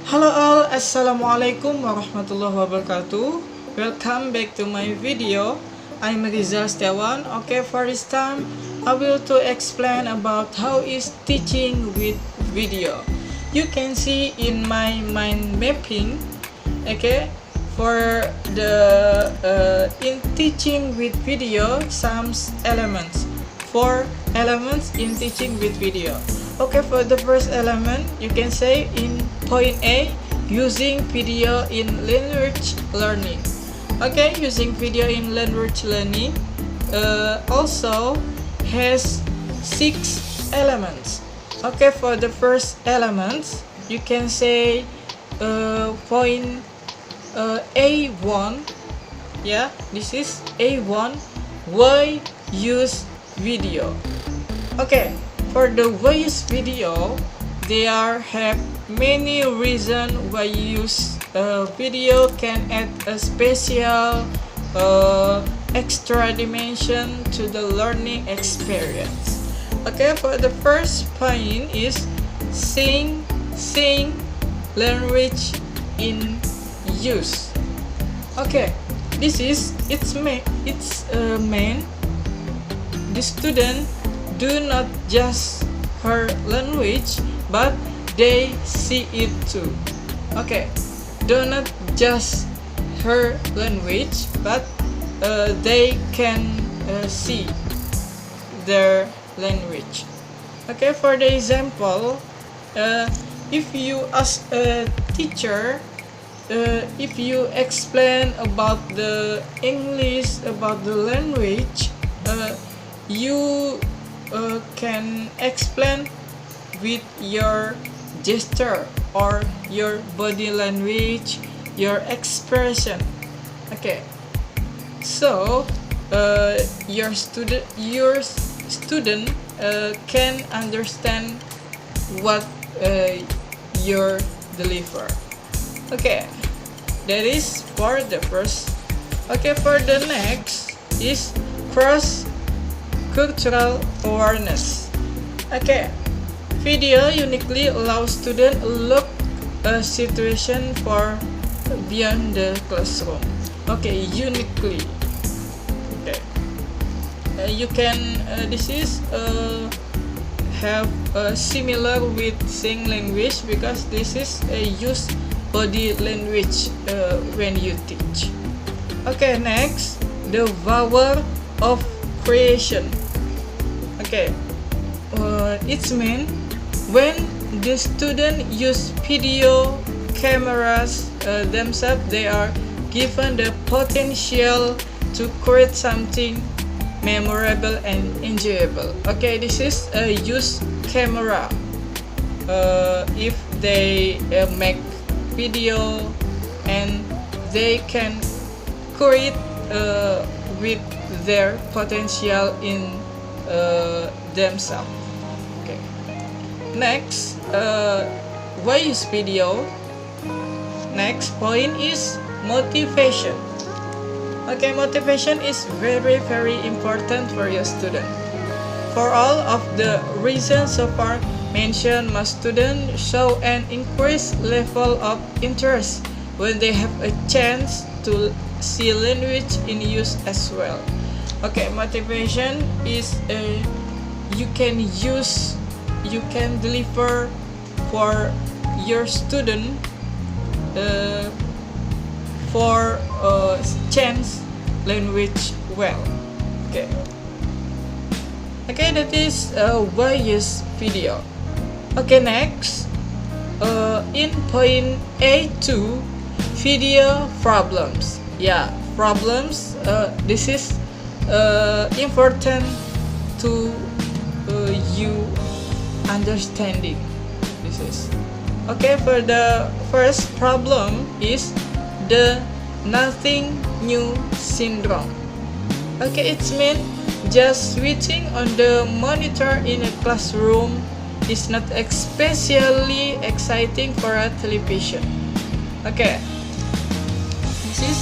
Halo all, assalamualaikum warahmatullahi wabarakatuh. Welcome back to my video. I'm Rizal Setiawan. Okay, for this time I will to explain about how is teaching with video. You can see in my mind mapping. Okay, for the in teaching with video, some elements. 4 elements in teaching with video. Okay, for the first element, you can say in point A, using video in language learning. Okay, using video in language learning also has 6 elements. Okay, for the first element, you can say point A1. Yeah, this is A1. Why use video? Okay, for the why use video, there have many reasons why use video can add a special extra dimension to the learning experience. Okay, for the first point is seeing language in use. Okay, this is its main. The student do not just hear language, but they see it too. Okay, do not just hear language, but they can see their language. Okay, for the example, if you ask a teacher, if you explain about the English, about the language, you can explain with your gesture or your body language, your expression. Okay, so your student can understand what you deliver. Okay, that is for the first. Okay, for the next is cross cultural awareness. Okay, video uniquely allows students look a situation for beyond the classroom. Okay, uniquely. Okay, you can this is have similar with sing language, because this is use body language when you teach. Okay, next, the power of creation. Okay, it's mean when the student use video cameras themselves, they are given the potential to create something memorable and enjoyable. Okay, this is a use camera. If they make video and they can create with their potential in themselves. Okay. Next, why use video? Next point is motivation. Okay, motivation is very important for your student. For all of the reasons so far mentioned, my students show an increased level of interest when they have a chance to see language in use as well. Okay, motivation is you can deliver for your student for chance language well. Okay. Okay, that is why use video. Okay, next, in point A2, video problems. Yeah, problems. This is important to you understanding. This is okay. For the first problem is the nothing new syndrome. Okay, it's mean just switching on the monitor in a classroom is not especially exciting for a television. Okay, this is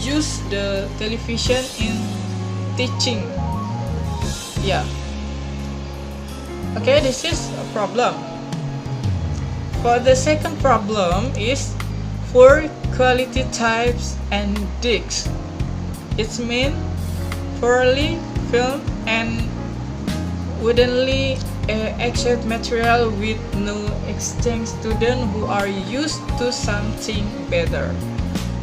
use the television in teaching. Yeah. Okay, this is a problem. For the second problem is poor quality types and discs. It means poorly filmed and woodenly excellent material with no exchange students who are used to something better.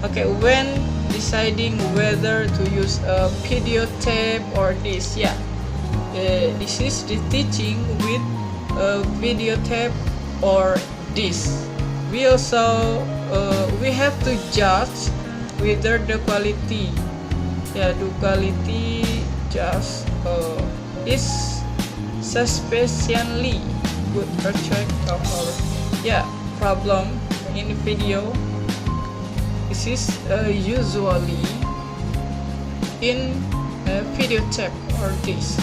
Okay, when deciding whether to use a videotape or this, this is the teaching with a videotape or this. We also we have to judge whether the quality, the quality just is sufficiently good project of our problem in video. This is usually in videotape or this.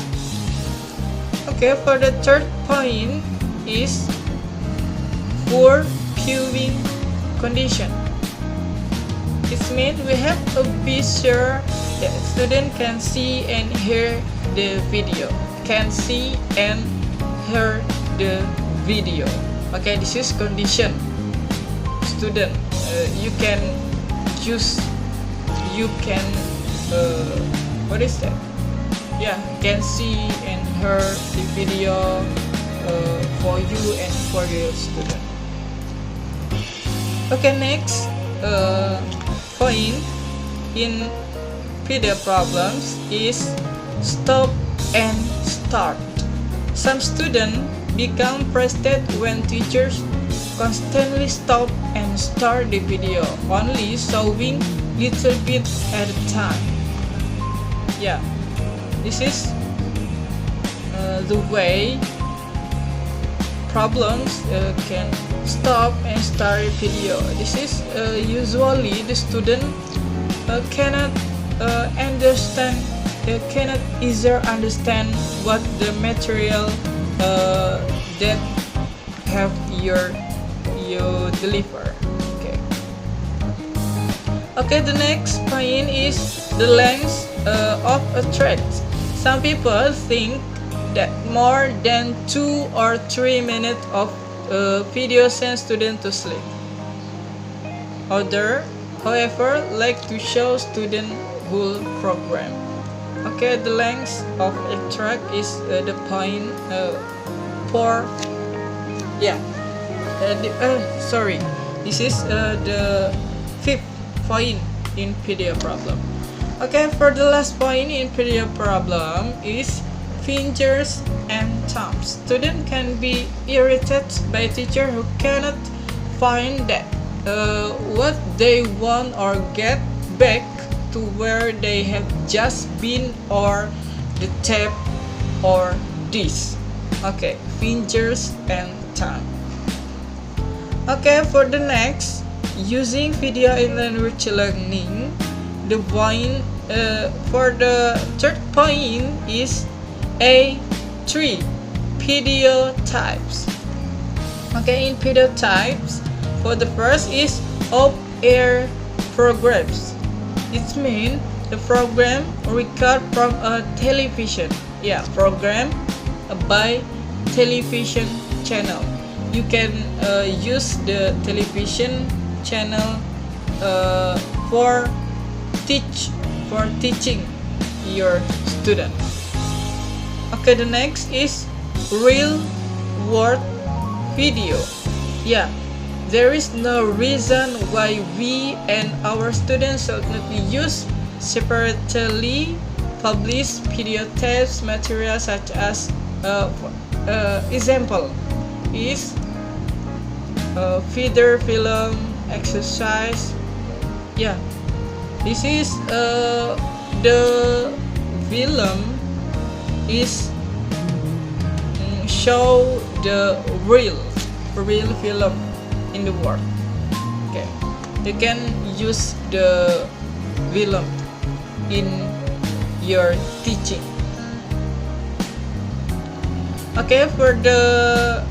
Okay, for the third point is poor viewing condition. It means we have to be sure that student can see and hear the video. Can see and hear the video. Okay, this is condition. Student, you can use, what is that? Can see and hear the video for you and for your student. Okay, next point in video problems is stop and start. Some students become frustrated when teachers constantly stop and start the video, only showing little bit at a time. This is the way problems can stop and start a video. This is usually the student cannot understand. They cannot easily understand what the material that have you deliver. Okay, the next point is the length of a thread. Some people think that more than 2 or 3 minutes of video send students to sleep. Others, however, like to show student whole program. Okay, the length of a track is the point for this is the fifth point in video problem. Okay, for the last point in video problem is fingers and thumbs. Students can be irritated by teacher who cannot find that what they want or get back to where they have just been, or the tape or this. Okay, fingers and thumb. Okay, for the next, using video in language learning, the point for the third point is A3, video types. Okay, in video types, for the first is off-air programs. It means the program record from a television. Program by television channel. You can use the television channel for teaching your student. Okay, the next is real world video. There is no reason why we and our students should not use separately published video tapes material, such as example is feeder film exercise. This is the film is show the real film in the world. Okay, you can use the film in your teaching. Okay, for the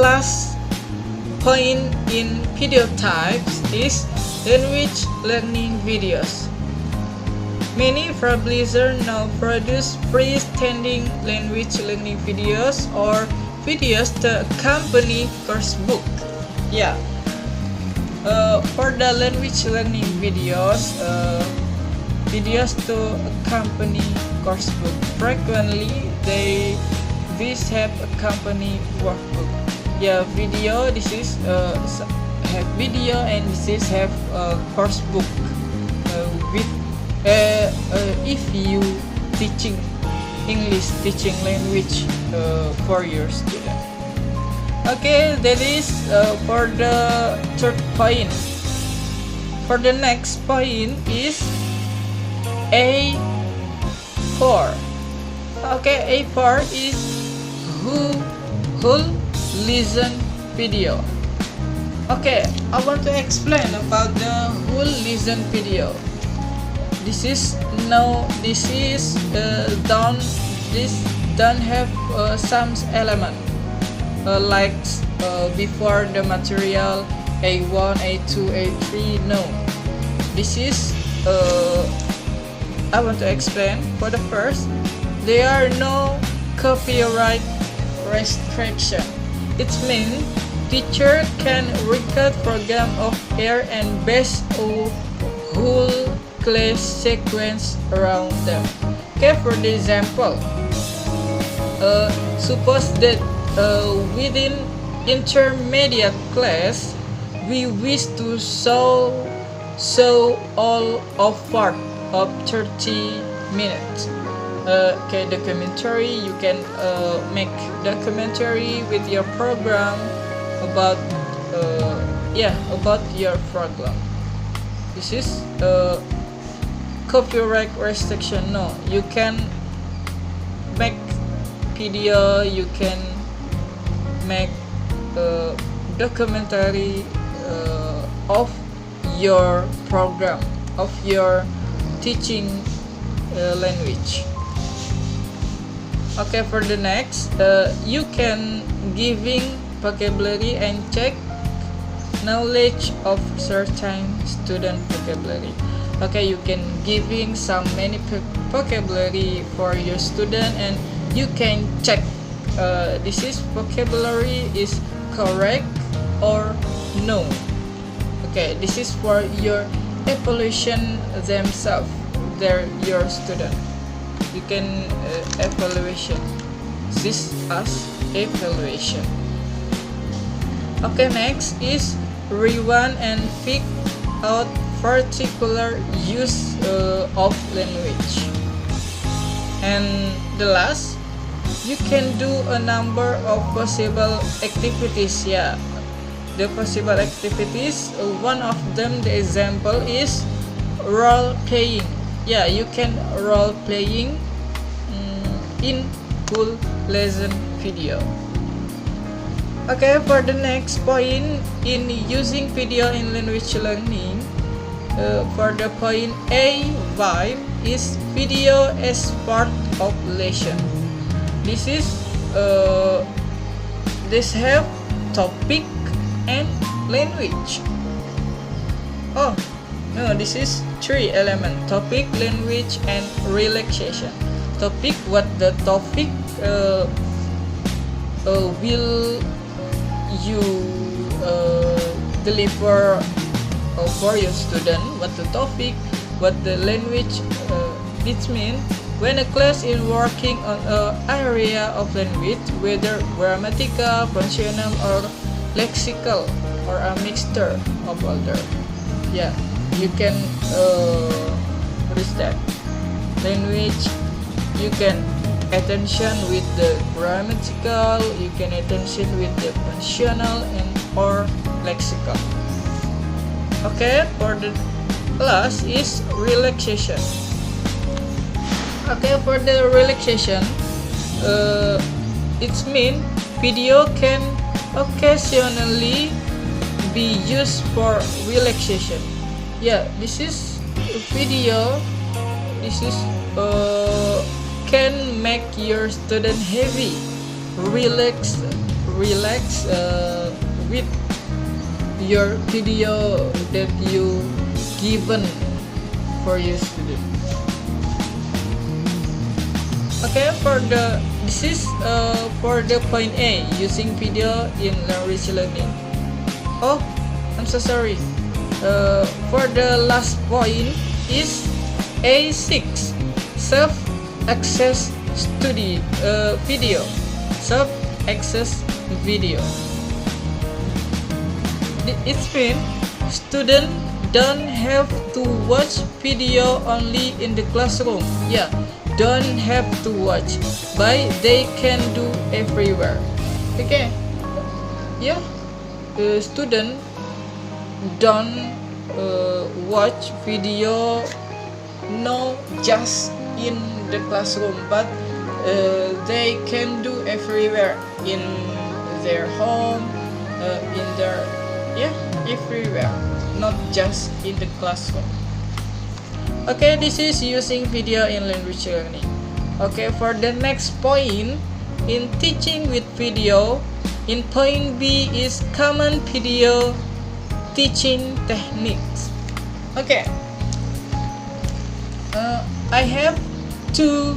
last point in video types is language learning videos. Many publishers now produce freestanding language learning videos or videos to accompany course book. Yeah. For the language learning videos, videos to accompany course book. Frequently, these have accompany workbook. Yeah, video. This is have video, and this is have course book with if you teaching English, teaching language for your student. Okay, that is for the third point. For the next point is A4. Okay, A4 is who listen video. Okay, I want to explain about the who listen video. This don't have some element. Like before the material A1, A2, A3. No, this is I want to explain. For the first, there are no copyright restriction. It means teacher can record program of air and base a whole class sequence around them. Okay, for the example, suppose that within intermediate class we wish to show all of part of 30 minutes. Okay, documentary, you can make documentary with your program about your program. This is copyright restriction. No, you can make video, you can make documentary of your program, of your teaching language. Okay, for the next, you can giving vocabulary and check knowledge of certain student vocabulary. Okay, you can giving some many vocabulary for your student, and you can check this is vocabulary is correct or no. Okay, this is for your evaluation themselves, your student. You can evaluation. This as evaluation. Okay, next is rewind and pick out particular use of language. And the last, you can do a number of possible activities. Yeah, the possible activities, one of them, the example is role playing. Yeah, you can role playing in full lesson video. Okay, for the next point in using video in language learning, for the point A5 is video as part of lesson. This is this have topic and language. Oh no, this is three element: topic, language, and relaxation. Topic, what the topic will you deliver for your student, what the topic, what the language. It means when a class is working on an area of language, whether grammatical, functional, or lexical, or a mixture of other. Yeah, you can that language. You can attention with the grammatical, you can attention with the functional and or lexical. Okay, for the last is relaxation. Okay, for the relaxation, it means video can occasionally be used for relaxation. Yeah, this is video. This is can make your student heavy, relax with your video that you given for your student. Okay, for the this is for the point A, using video in language learning. Oh, I'm so sorry. For the last point is A6, self-access video. Self-access video. It means students don't have to watch video only in the classroom. Yeah, don't have to watch, but they can do everywhere. Okay. Yeah, student don't watch video no just in the classroom, but they can do everywhere, in their home, in their everywhere, not just in the classroom. Okay, this is using video in language learning. Okay, for the next point, in teaching with video, in point B is common video teaching techniques. Okay, I have two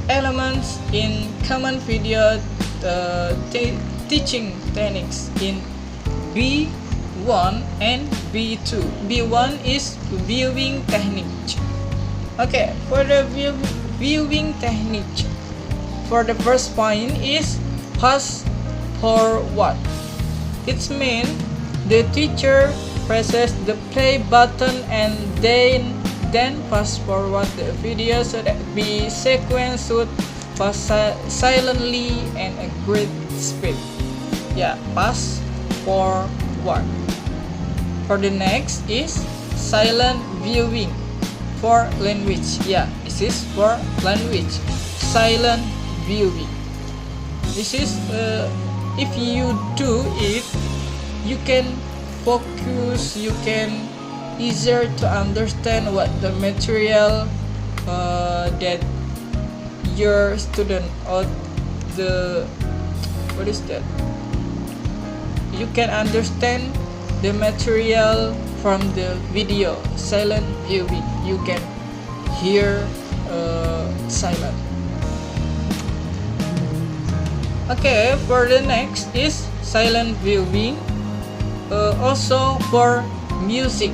elements in common video teaching techniques in B1 and B2. B1 is viewing technique. Okay, for the viewing technique, for the first point is fast forward. It means the teacher presses the play button and then fast forward the video so that the sequence should pass silently and a great speed. Yeah, fast forward. For the next is silent viewing for language. Yeah, this is for language. Silent viewing. This is if you do it, you can focus, you can easier to understand what the material that your student or the what is that, you can understand the material from the video. Silent viewing, you can hear silent. Okay, for the next is silent viewing, also for music.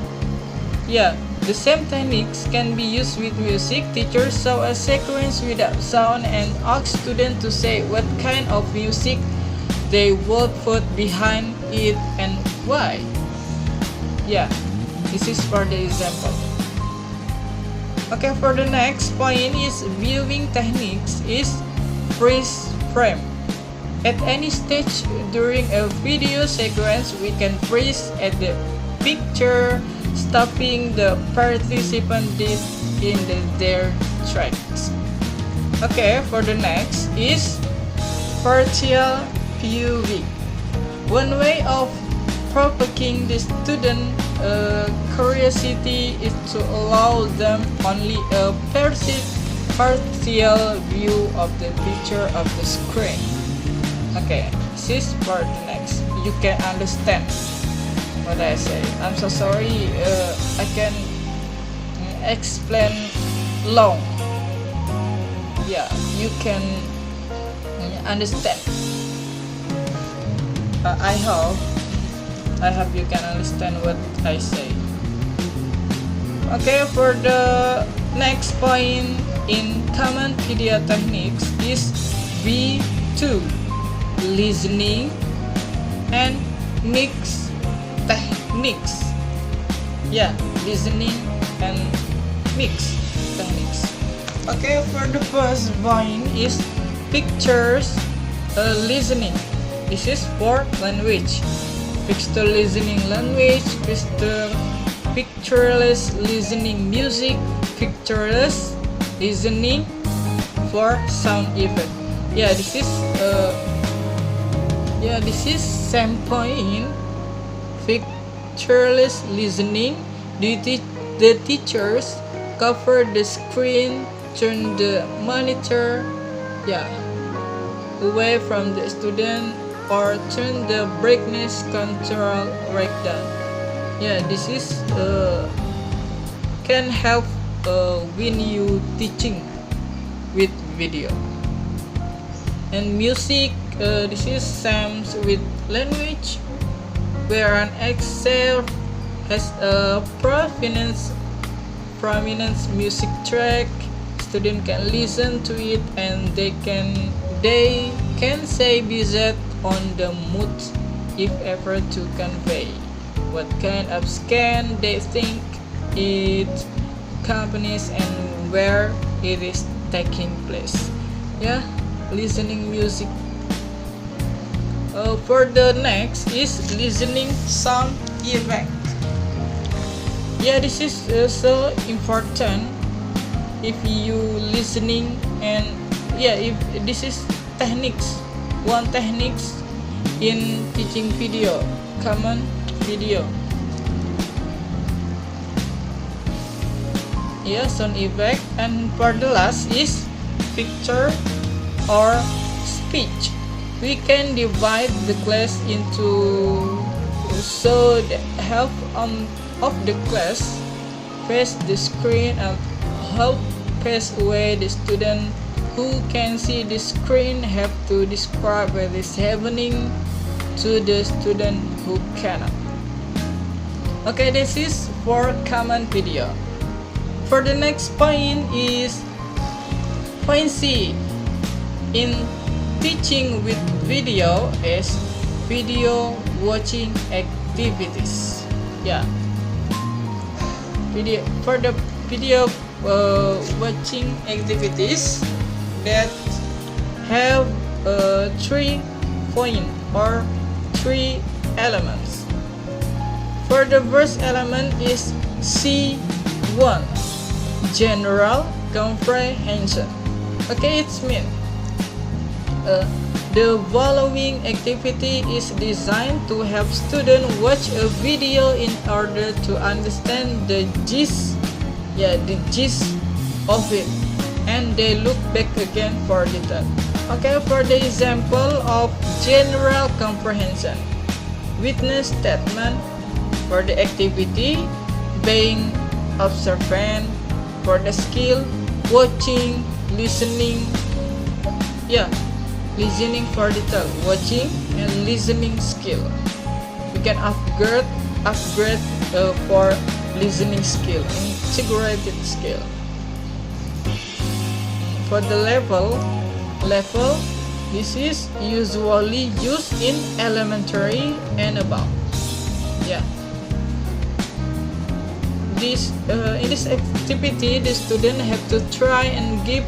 Yeah, the same techniques can be used with music. Teachers show a sequence without sound and ask students to say what kind of music they would put behind it and why. Yeah, this is for the example. Okay, for the next point is viewing techniques is freeze frame. At any stage during a video sequence, we can freeze at the picture, stopping the participant did in their tracks. Okay, for the next is partial viewing. One way of provoking the student curiosity is to allow them only a partial view of the picture of the screen. Okay, this is for the next. You can understand what I say. I'm so sorry, I can explain long. Yeah, you can understand. I hope you can understand what I say. Okay, for the next point in common video techniques is B2, listening and mix techniques. Yeah, listening and mix techniques. Okay, for the first point is pictures listening. This is for language. Picture listening language, pictureless listening music, pictureless listening for sound effect. Yeah, this is same point. Pictureless listening. The teachers cover the screen, turn the monitor, away from the student, or turn the brightness control right down. Yeah, this is can help when you teaching with video. And music, this is same with language, where an excel has a prominent music track. Student can listen to it and they can say based on the mood if ever to convey what kind of scan they think it accompanies and where it is taking place. Yeah, listening music. For the next is listening sound effect. Yeah, this is so important if you listening. And yeah, if this is one techniques in teaching video, common video. Yeah, sound effect. And for the last is picture or speech. We can divide the class into so the half of the class face the screen and help pass away the student who can see the screen have to describe what is happening to the student who cannot. Okay, this is for common video. For the next point is point C in teaching with video is video watching activities. Yeah, for the video watching activities that have 3 points or 3 elements. For the first element is C1, general comprehension. Okay, it's mean the following activity is designed to help students watch a video in order to understand the gist of it, and they look back again for detail. Okay, for the example of general comprehension, witness statement. For the activity, being observant. For the skill, watching, listening. Yeah, listening for detail, watching and listening skill. You can upgrade for listening skill, integrated skill. For the level, this is usually used in elementary and above. Yeah. In this activity, the student have to try and give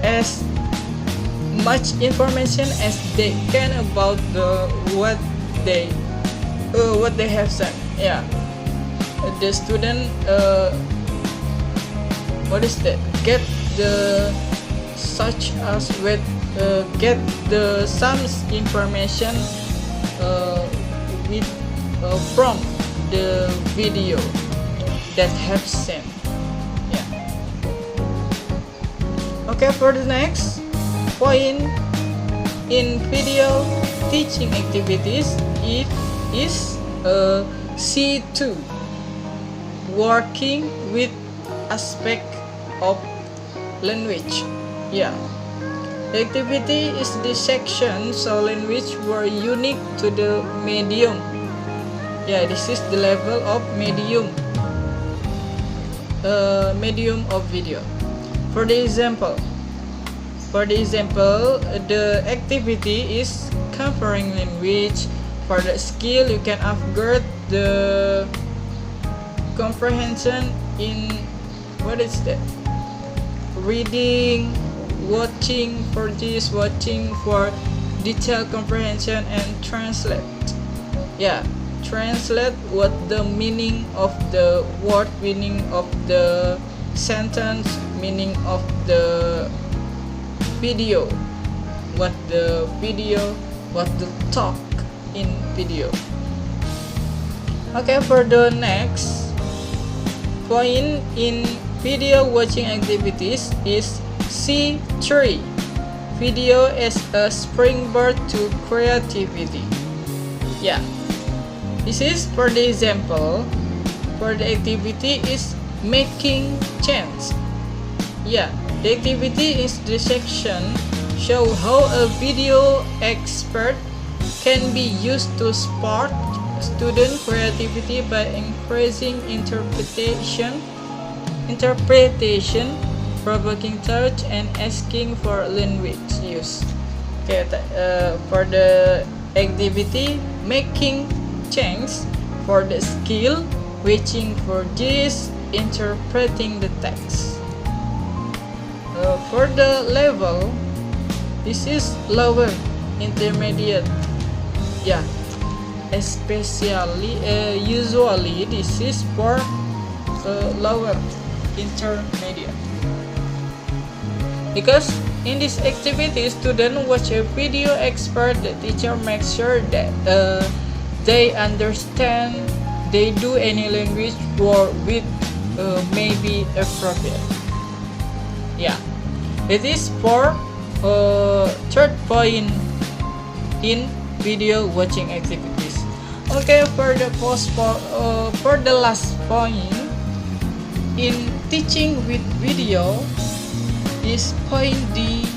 as much information as they can about what they have said. Yeah, the student get the such as with get the some information with from the video that have sent. Yeah. Okay, for the next point in video teaching activities, it is C2, working with aspect of language. Yeah, the activity is the section so language were unique to the medium. Yeah, this is the level of medium of video. For the example, the activity is covering language. For the skill, you can upgrade the comprehension in reading, watching. For this, watching for detailed comprehension and translate. Yeah, translate what the meaning of the word, meaning of the sentence, meaning of the video, what the talk in video. Okay, for the next point in video watching activities is C3, video as a springboard to creativity. Yeah, this is for the example. For the activity is making change. Yeah, the activity is the section show how a video expert can be used to spark student creativity by increasing interpretation, provoking thought, and asking for language use. Okay, for the activity, making change. For the skill, reaching for this, interpreting the text. For the level, this is lower, intermediate. Yeah, especially usually this is for lower, intermediate. Because in this activity, students watch a video expert. The teacher makes sure that they understand. They do any language or with may be appropriate. Yeah, it is for third point in video watching activities. Okay, for the last point in teaching with video is point D,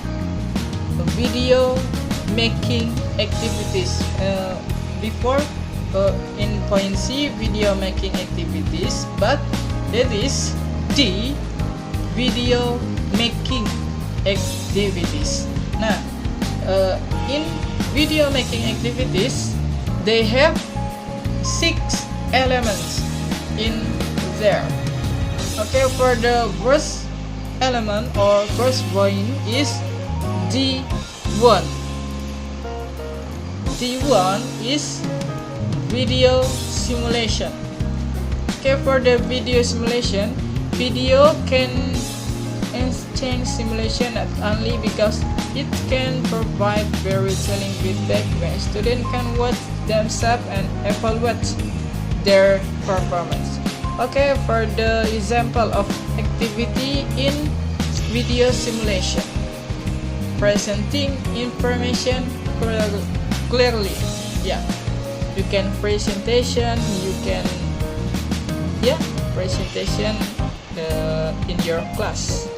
video making activities. Before in point C, video making activities, but that is D, video making activities. Nah, in video making activities, they have 6 elements in there. Okay, for the first element or first point is D1. D1 is video simulation. Okay, for the video simulation, video can exchange simulation not only because it can provide very telling feedback when students can watch themselves and evaluate their performance. Okay, for the example of activity in video simulation, presenting information clearly. Yeah, you can presentation, presentation in your class.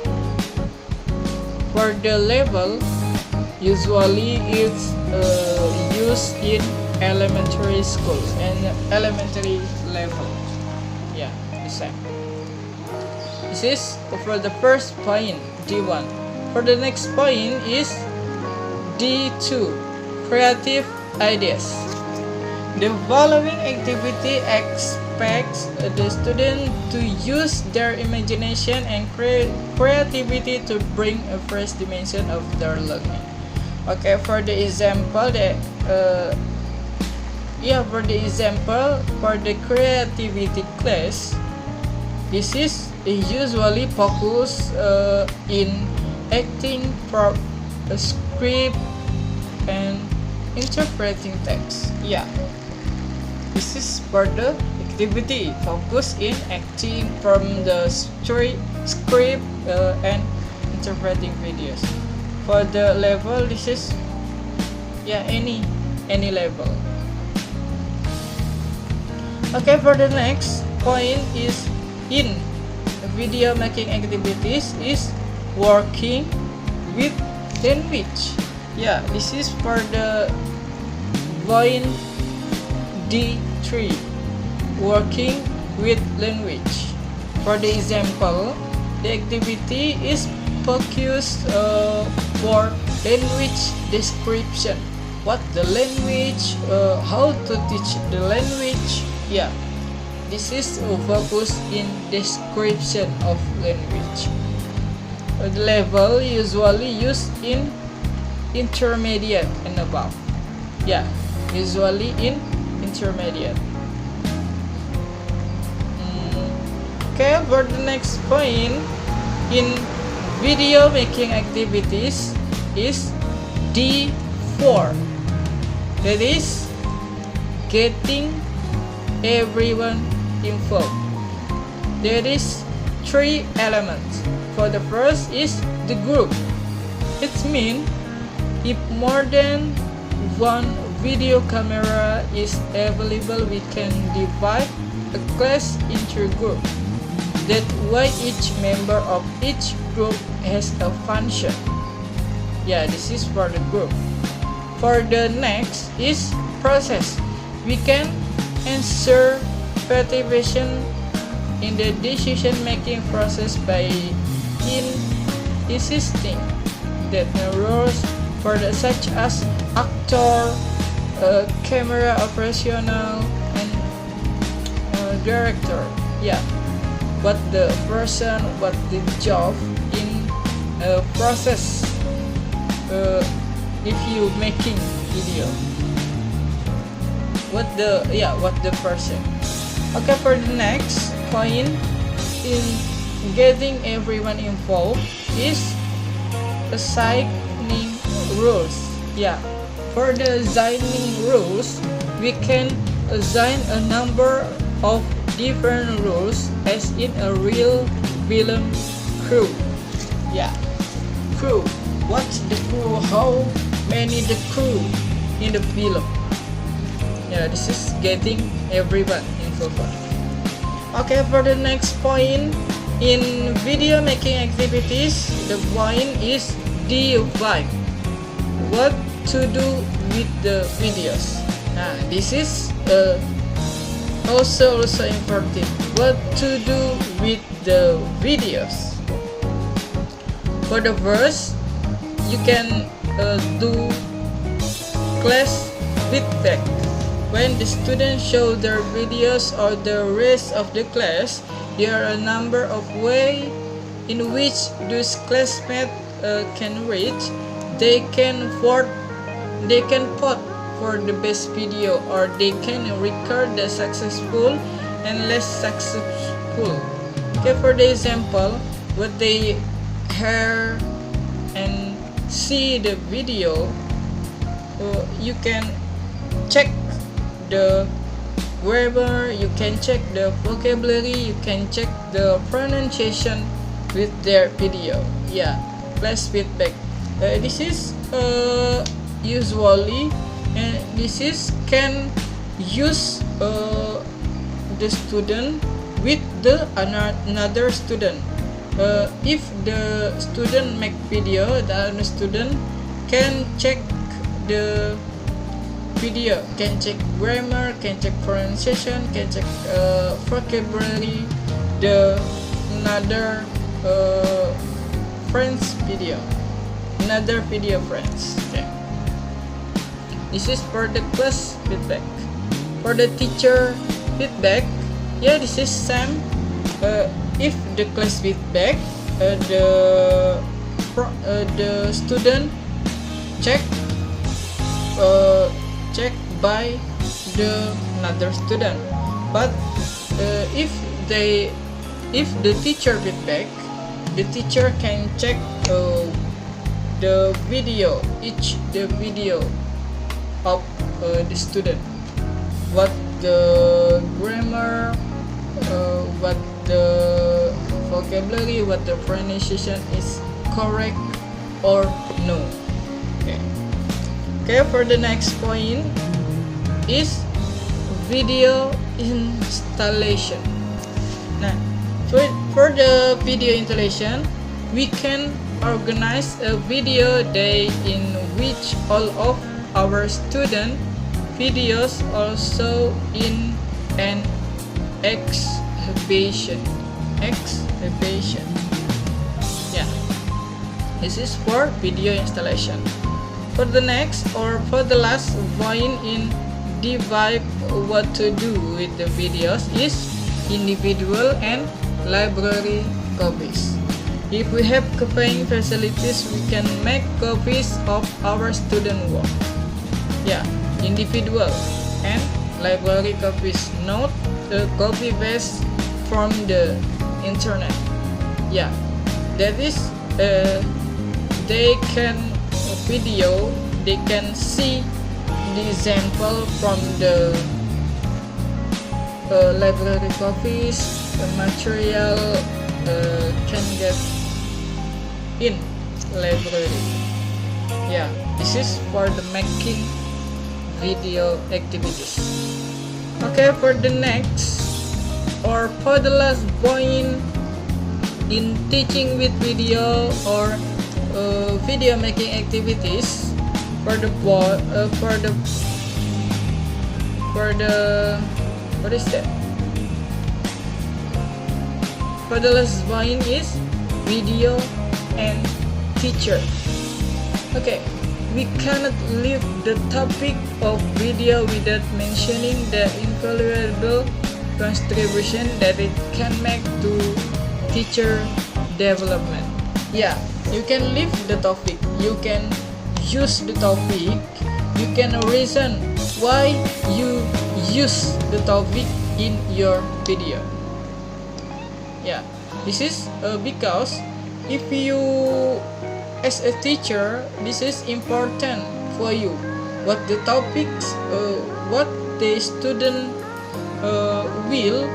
For the level, usually it's used in elementary school and elementary level. Yeah, the same. This is for the first point, D1. For the next point is D2, creative ideas. The following activity expects the student to use their imagination and creativity to bring a fresh dimension of their learning. Okay, for the example, for the creativity class, this is usually focused in acting, prop, script, and interpreting text. Yeah, this is for the activity focus in acting from the script and interpreting videos. For the level, this is any level. Okay, for the next point is in video making activities is working with language. Yeah, this is for the point D3, working with language. For the example, the activity is focused for language description. What the language, how to teach the language. Yeah, this is focus in description of language. The level usually used in intermediate and above. Yeah, usually in intermediate. Okay, for the next point in video making activities is D4. That is getting everyone involved. There is 3 elements. For the first is the group. It means if more than one video camera is available, we can divide a class into groups. That way each member of each group has a function. Yeah, this is for the group. For the next is process. We can ensure participation in the decision-making process by insisting that the roles for the such as actor, camera operational, and director. Yeah, what the person, what the job in process. If you making video, what the person. Okay, for the next point in getting everyone involved is assigning rules. Yeah, for the assigning rules, we can assign a number of different rules as in a real film crew. Yeah, crew. What's the crew? How many the crew in the film? Yeah, this is getting everyone involved. Okay, for the next point in video making activities, the point is divide. What to do with the videos? This is also important. What to do with the videos? For the first, you can do class feedback. When the students show their videos or the rest of the class, there are a number of ways in which those classmates can reach. They can vote for the best video, or they can record the successful and less successful. Okay, for the example, what they hear and see the video, you can check the grammar, you can check the vocabulary, you can check the pronunciation with their video. Yeah, class feedback. This is usually, and this is can use the student with the another student. If the student make video, the other student can check the video, can check grammar, can check pronunciation, can check vocabulary, the another friends video, another video friends. Okay. This is for the class feedback. For the teacher feedback, yeah, this is same. If the class feedback, the student check by the another student, but if the teacher feedback, the teacher can check the video, the video of the student, what the grammar, what the vocabulary, what the pronunciation is correct or no. Okay, for the next point is video installation. Now, for the video installation, we can organize a video day in which all of our student videos also in an exhibition. Yeah, this is for video installation. For the next or for the last point in divide what to do with the videos is individual and library copies. If we have copying facilities, we can make copies of our student work. Yeah, individual and library copies, not a copy paste from the internet. Yeah, that is they can video, they can see the example from the library copies, the material can get in library. Yeah, this is for the making video activities. Okay, for the next or for the last point in teaching with video or video making activities for the what is that? For the last point is video and teacher. Okay, we cannot leave the topic of video without mentioning the invaluable contribution that it can make to teacher development. Yeah, you can leave the topic, you can use the topic, you can reason why you use the topic in your video. Yeah, this is because if you as a teacher, this is important for you. What the topics, what the student will,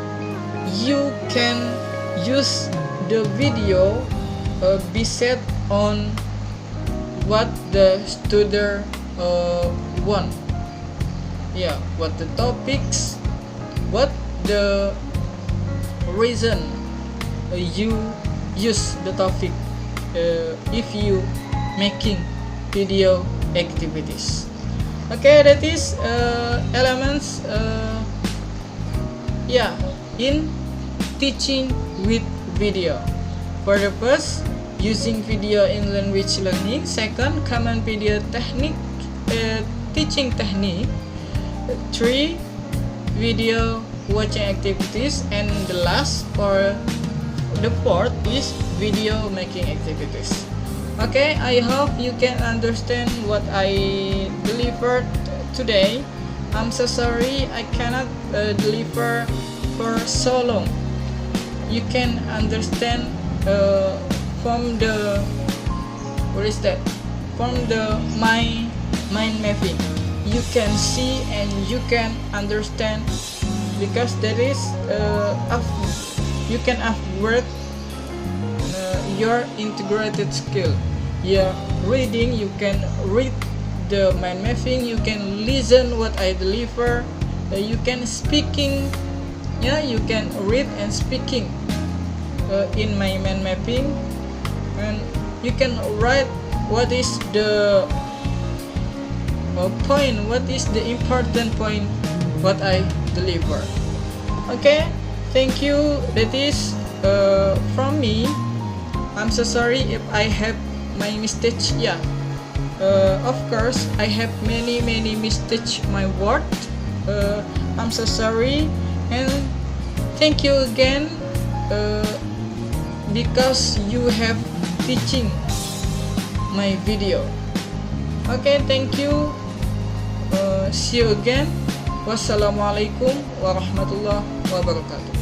you can use the video be set on what the student want. Yeah, what the topics, what the reason you use the topic if you making video activities. Okay, that is elements yeah, in teaching with video. For the first, using video in language learning. Second, common video technique, teaching technique. 3, video watching activities. And the last, or the fourth, is video making activities. Okay, I hope you can understand what I delivered today. I'm so sorry I cannot deliver for so long. You can understand from the from the mind mapping. You can see and you can understand, because there is you can upgrade your integrated skill. Yeah, reading, you can read the mind mapping, you can listen what I deliver, you can speaking, yeah, you can read and speaking in my mind mapping, and you can write what is the point, what is the important point what I deliver. Okay, thank you. That is from me. I'm so sorry if I have my mistakes. Yeah, of course I have many mistakes my word. I'm so sorry, and thank you again because you have teaching my video. Okay, thank you. See you again. Wassalamualaikum warahmatullahi wabarakatuh.